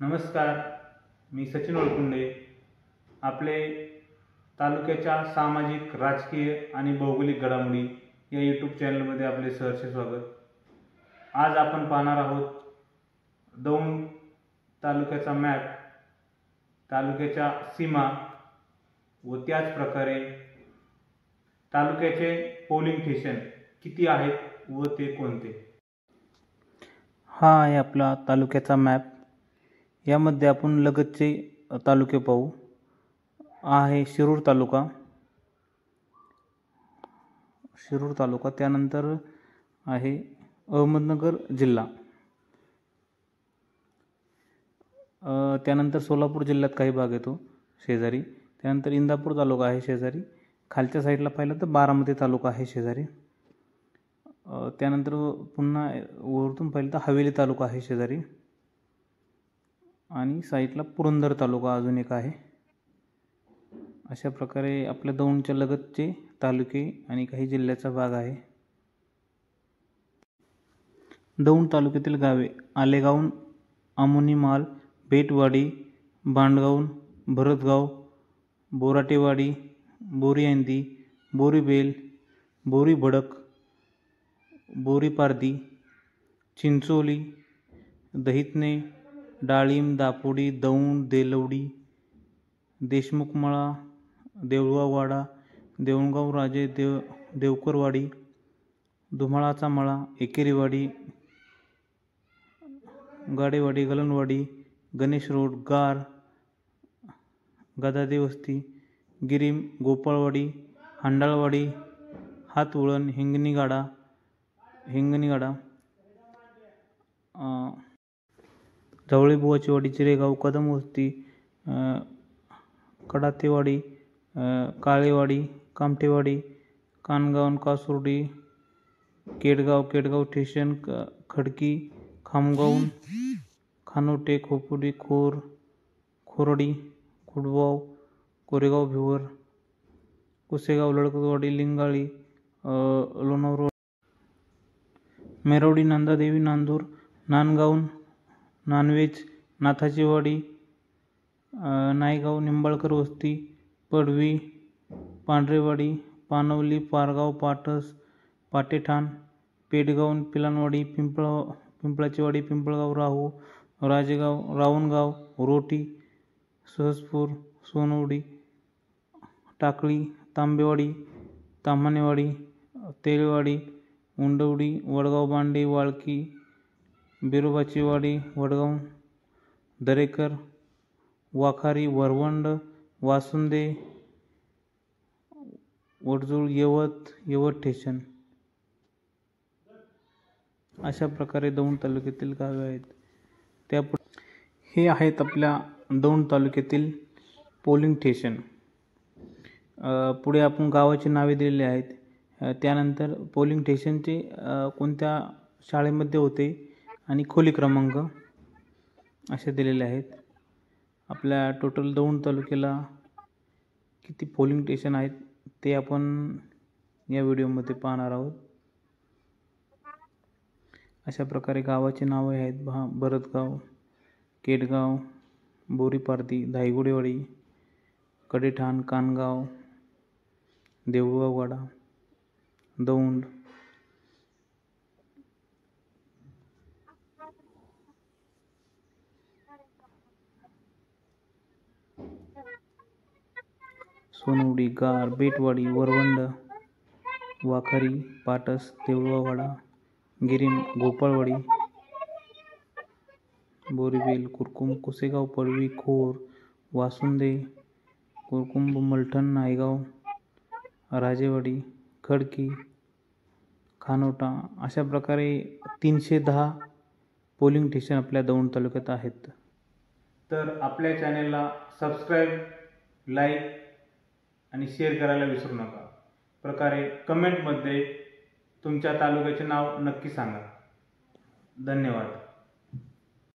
नमस्कार, मी सचिन वळकुंडे. आपले तालुक्याच्या सामाजिक, राजकीय आणि भौगोलिक घडामोडी या यूट्यूब चॅनलमध्ये आपले सहर्ष स्वागत. आज आपण पाहणार आहोत दौंड तालुक्याचा मॅप, तालुक्याच्या सीमा व त्याच प्रकारे तालुक्याचे पोलिंग स्टेशन किती आहेत व ते कोणते. हा आहे आपला तालुक्याचा मॅप. यामध्ये आपण लगतचे तालुके पाहू. आहे शिरूर तालुका, त्यानंतर आहे अहमदनगर जिल्हा, त्यानंतर सोलापूर जिल्ह्यात काही भाग येतो शेजारी, त्यानंतर इंदापूर तालुका आहे शेजारी, खालच्या साईडला पाहिलं तर बारामती तालुका आहे शेजारी, त्यानंतर पुन्हा वरतून पाहिलं तर हवेली तालुका आहे शेजारी, आणि साईडला पुरंदर तालुका अजून एक आहे. अशा प्रकारे आपल्या दौंडच्या लगतचे तालुके आणि काही जिल्ह्याचा भाग आहे. दौंड तालुक्यातील गावे: आलेगाव, आमोनीमाल, बेटवाडी, बांडगाव, भरतगाव, बोराटेवाडी, बोरीआंदी, बोरीबेल, बोरीभडक, बोरीपारधी, चिंचोली, दहितने, डाळिंब, दापोडी, दौंड, देलवडी, देशमुखमळा, देऊळगाववाडा, देऊळगाव राजे, देवकरवाडी, धुमाळाचा मळा, एकेरीवाडी, गाडेवाडी, गलनवाडी, गणेश रोड, गार, गदादेवस्ती, गिरीम, गोपाळवाडी, हांडाळवाडी, हातवळण, हिंगणीगाडा, जवळेबुवाचीवाडी, चिरेगाव, कदमवस्ती, कडातेवाडी, काळेवाडी, कामठेवाडी, कानगाव, कासुर्डी, केडगाव स्टेशन, खडकी, खामगाव, खानोटे, खोपोली, खोरडी, खुडवाव, कोरेगाव, भिवर, कुसेगाव, लडकतवाडी, लिंगाळी, लोणावळा, मेरवडी, नांदादेवी, नांदूर, नांदगाव, नानवेज, नाथाचीवाडी, नायगाव, निंबाळकर वस्ती, पडवी, पांढरेवाडी, पानवली, पारगाव, पाटस, पाटेठाण, पेडगाव, पिलानवाडी, पिंपळाचीवाडी, पिंपळगाव, राजेगाव, रावणगाव, रोटी, सहजपूर, सोनवडी, टाकळी, तांबेवाडी, ताम्हाणेवाडी, तेलवाडी, उंडवडी, वडगाव, बांडे, वाळकी, बिरोबाचीवाडी, वडगाव, दरेकर, वाखारी, वरवंड, वासुंदे, वडजूळ, यवत स्टेशन. अशा प्रकारे दौंड तालुक्यातील गावे आहेत. हे आहेत आपल्या दौंड तालुक्यातील पोलिंग स्टेशन. पुढे आपण गावाची नावे दिलेली आहेत. त्यानंतर पोलिंग स्टेशनचे कोणत्या शाळेमध्ये होते आणि खोली क्रमांक असे दिलेले आहेत. आपल्या टोटल दौंड तालुक्याला किती पोलिंग स्टेशन आहेत ते आपण या व्हिडिओमध्ये पाहणार आहोत. अशा प्रकारे गावाची नावे आहेत: भरतगाव, केडगाव, बोरीपारधी, धायगुडेवाडी, कडेठाण, कानगाव, देऊळगाववाडा, दौंड, सोनवडी, गार, बेटवाडी, वरवंड, वाखारी, पाटस, देऊळगाववाडा, गिरीम, गोपाळवाडी, बोरीबेल, कुरकुम, कुसेगाव, पडवी, खोर, वासुंदे, कुरकुंब, मलठण, नायगाव, राजेवाडी, खडकी, खानोटा. अशा प्रकारे 310 पोलिंग स्टेशन आपल्या दौंड तालुक्यात आहेत. तर आपल्या चॅनेलला सबस्क्राईब, लाईक आणि शेअर करायला विसरू नका. प्रकारे कमेंटमध्ये तुमच्या तालुक्याचे नाव नक्की सांगा. धन्यवाद.